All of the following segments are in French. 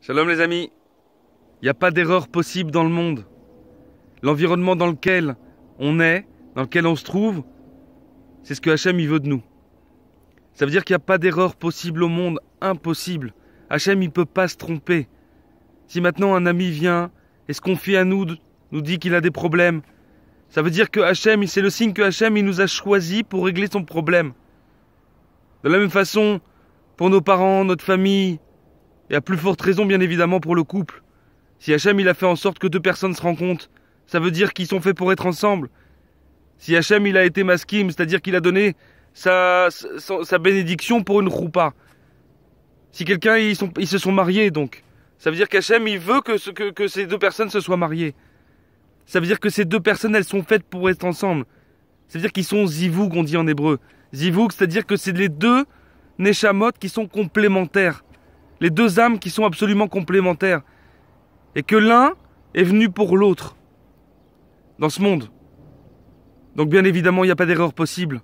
Shalom les amis, il n'y a pas d'erreur possible dans le monde. L'environnement dans lequel on est, dans lequel on se trouve, c'est ce que Hachem il veut de nous. Ça veut dire qu'il n'y a pas d'erreur possible au monde, impossible. Hachem il peut pas se tromper. Si maintenant un ami vient et se confie à nous, nous dit qu'il a des problèmes, ça veut dire que Hachem, c'est le signe que Hachem il nous a choisi pour régler son problème. De la même façon, pour nos parents, notre famille, et à plus forte raison bien évidemment pour le couple. Si Hachem il a fait en sorte que deux personnes se rencontrent, ça veut dire qu'ils sont faits pour être ensemble. Si Hachem il a été maskim, c'est-à-dire qu'il a donné sa bénédiction pour une roupa. Si quelqu'un ils se sont mariés donc, ça veut dire qu'Hachem il veut que ces deux personnes se soient mariées. Ça veut dire que ces deux personnes elles sont faites pour être ensemble. Ça veut dire qu'ils sont zivoug on dit en hébreu. Zivoug c'est-à-dire que c'est les deux neshamot qui sont complémentaires. Les deux âmes qui sont absolument complémentaires. Et que l'un est venu pour l'autre. Dans ce monde. Donc bien évidemment, il n'y a pas d'erreur possible.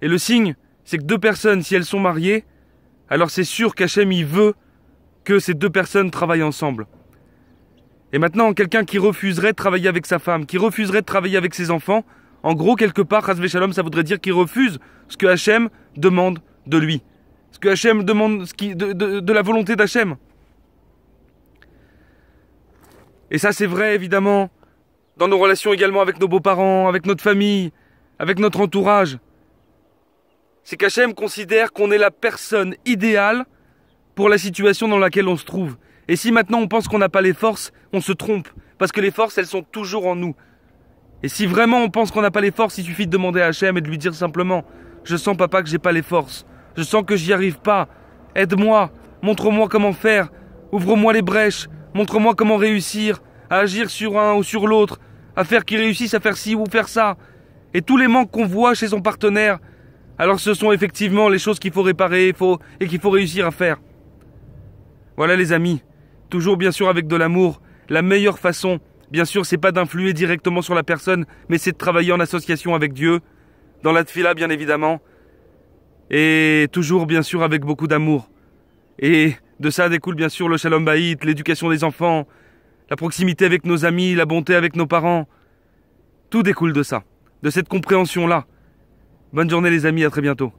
Et le signe, c'est que deux personnes, si elles sont mariées, alors c'est sûr qu'Hachem, il veut que ces deux personnes travaillent ensemble. Et maintenant, quelqu'un qui refuserait de travailler avec sa femme, qui refuserait de travailler avec ses enfants, en gros, quelque part, Chas v'Shalom, ça voudrait dire qu'il refuse ce que Hachem demande de lui. Ce que Hachem demande, de la volonté d'Hachem. Et ça c'est vrai évidemment dans nos relations également avec nos beaux-parents, avec notre famille, avec notre entourage. C'est qu'Hachem considère qu'on est la personne idéale pour la situation dans laquelle on se trouve. Et si maintenant on pense qu'on n'a pas les forces, on se trompe. Parce que les forces, elles sont toujours en nous. Et si vraiment on pense qu'on n'a pas les forces, il suffit de demander à Hachem et de lui dire simplement « Je sens papa que j'ai pas les forces. Je sens que j'y arrive pas. Aide-moi. Montre-moi comment faire. Ouvre-moi les brèches. Montre-moi comment réussir à agir sur un ou sur l'autre, à faire qu'il réussisse à faire ci ou faire ça. » Et tous les manques qu'on voit chez son partenaire, alors ce sont effectivement les choses qu'il faut réparer et qu'il faut réussir à faire. Voilà les amis. Toujours bien sûr avec de l'amour. La meilleure façon, bien sûr, c'est pas d'influer directement sur la personne, mais c'est de travailler en association avec Dieu, dans la tfila bien évidemment. Et toujours, bien sûr, avec beaucoup d'amour. Et de ça découle, bien sûr, le shalom bayit, l'éducation des enfants, la proximité avec nos amis, la bonté avec nos parents. Tout découle de ça, de cette compréhension-là. Bonne journée les amis, à très bientôt.